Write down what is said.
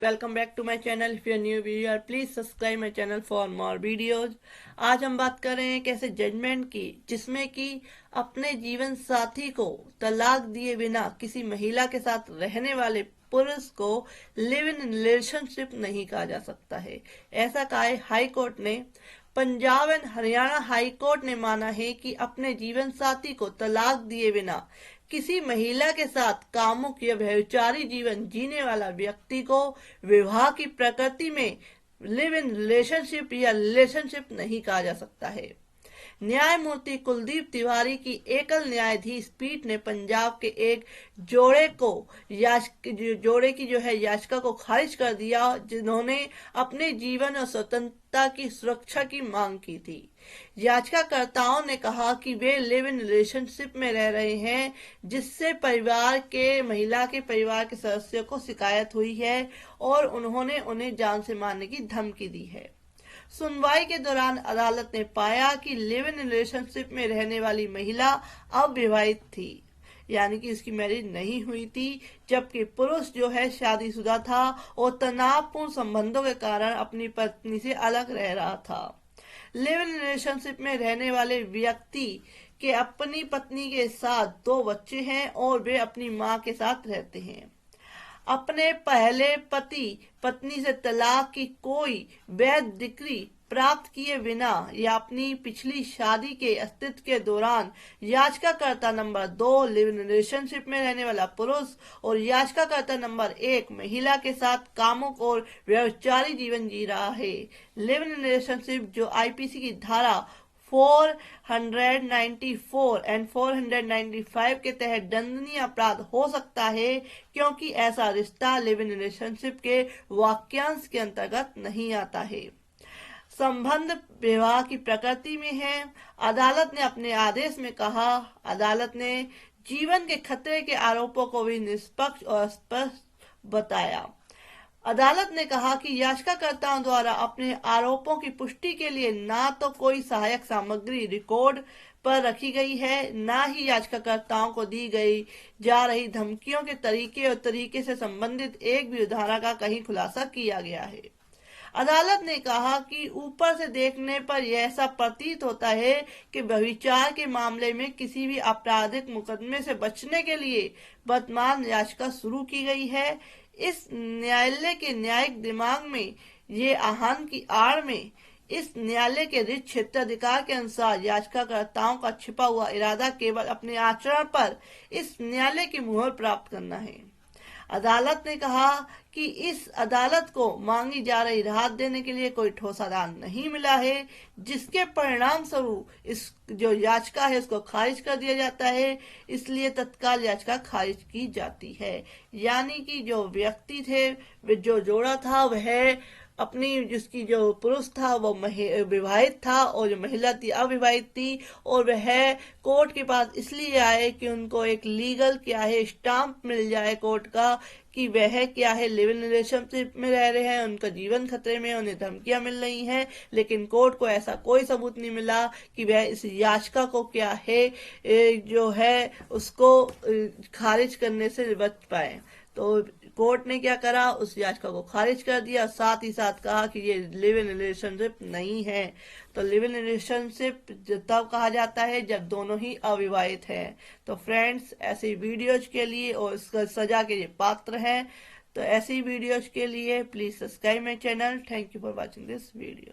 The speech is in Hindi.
Welcome back to my channel. If you are new viewer please subscribe my channel for more videos. आज हम बात कर रहे हैं कैसे जजमेंट की, जिसमें कि अपने जीवन साथी को तलाक दिए बिना किसी महिला के साथ रहने वाले पुरुष को लिव इन रिलेशनशिप नहीं कहा जा सकता है। ऐसा कहा है हाई कोर्ट ने। Punjab and Haryana high court ने माना है कि अपने जीवन साथी को तलाक दिए बिना किसी महिला के साथ कामुक या व्यभिचारी जीवन जीने वाला व्यक्ति को विवाह की प्रकृति में लिव इन रिलेशनशिप या रिलेशनशिप नहीं कहा जा सकता है। न्यायमूर्ति कुलदीप तिवारी की एकल न्यायाधीश पीठ ने पंजाब के एक जोड़े की याचिका को खारिज कर दिया, जिन्होंने अपने जीवन और स्वतंत्रता की सुरक्षा की मांग की थी। याचिकाकर्ताओं ने कहा कि वे लिव इन रिलेशनशिप में रह रहे हैं, जिससे महिला के परिवार के सदस्यों को शिकायत हुई है और उन्होंने उन्हें जान से मारने की धमकी दी है। सुनवाई के दौरान अदालत ने पाया कि लिव इन रिलेशनशिप में रहने वाली महिला अविवाहित थी, यानी कि इसकी मैरिज नहीं हुई थी, जबकि पुरुष शादीशुदा था और तनावपूर्ण संबंधों के कारण अपनी पत्नी से अलग रह रहा था। लिव इन रिलेशनशिप में रहने वाले व्यक्ति के अपनी पत्नी के साथ 2 बच्चे हैं और वे अपनी मां के साथ रहते हैं। अपने पहले पति पत्नी से तलाक की कोई वैध डिक्री प्राप्त किए बिना या अपनी पिछली शादी के अस्तित्व के दौरान याचिकाकर्ता नंबर 2 लिव इन रिलेशनशिप में रहने वाला पुरुष और याचिकाकर्ता नंबर 1 महिला के साथ कामुक और व्यभिचारी जीवन जी रहा है। लिव इन रिलेशनशिप जो आईपीसी की धारा 494 एंड 495 के तहत दंडनीय अपराध हो सकता है, क्योंकि ऐसा रिश्ता लिव इन रिलेशनशिप के वाक्यांश के अंतर्गत नहीं आता है। संबंध विवाह की प्रकृति में है। अदालत ने अपने आदेश में कहा, अदालत ने जीवन के खतरे के आरोपों को भी निष्पक्ष और स्पष्ट बताया। अदालत ने कहा कि याचिकाकर्ताओं द्वारा अपने आरोपों की पुष्टि के लिए ना तो कोई सहायक सामग्री रिकॉर्ड पर रखी गई है, ना ही याचिकाकर्ताओं को दी गई जा रही धमकियों के तरीके से संबंधित एक भी उदाहरण का कहीं खुलासा किया गया है। अदालत ने कहा कि ऊपर से देखने पर यह ऐसा प्रतीत होता है कि व्यभिचार के मामले में किसी भी आपराधिक मुकदमे से बचने के लिए वर्तमान याचिका शुरू की गई है। इस न्यायालय के न्यायिक दिमाग में ये आहन की आड़ में इस न्यायालय के रिट क्षेत्राधिकार के अनुसार याचिकाकर्ताओं का छिपा हुआ इरादा केवल अपने आचरण पर इस न्यायालय की मुहर प्राप्त करना है। अदालत ने कहा कि इस अदालत को मांगी जा रही राहत देने के लिए कोई ठोस आधार नहीं मिला है, जिसके परिणाम स्वरूप इस जो याचिका है उसको खारिज कर दिया जाता है, इसलिए तत्काल याचिका खारिज की जाती है। यानी कि जो व्यक्ति थे, जो जोड़ा था, वह अपनी जिसकी जो पुरुष था वो विवाहित था और जो महिला थी अविवाहित थी, और वह कोर्ट के पास इसलिए आए कि उनको एक लीगल स्टाम्प मिल जाए कोर्ट का कि वह लिव इन रिलेशनशिप में रह रहे हैं, उनका जीवन खतरे में, उन्हें धमकियां मिल रही हैं, लेकिन कोर्ट को ऐसा कोई सबूत नहीं मिला कि वह इस याचिका को उसको खारिज करने से बच पाए। तो कोर्ट ने क्या करा, उस याचिका को खारिज कर दिया, साथ ही साथ कहा कि ये लिव इन रिलेशनशिप नहीं है। तो लिव इन रिलेशनशिप तब कहा जाता है जब दोनों ही अविवाहित हैं। तो फ्रेंड्स, ऐसी वीडियोज के लिए और इसका सजा के लिए पात्र हैं, तो ऐसी वीडियोज के लिए please subscribe my channel. Thank you for watching this video.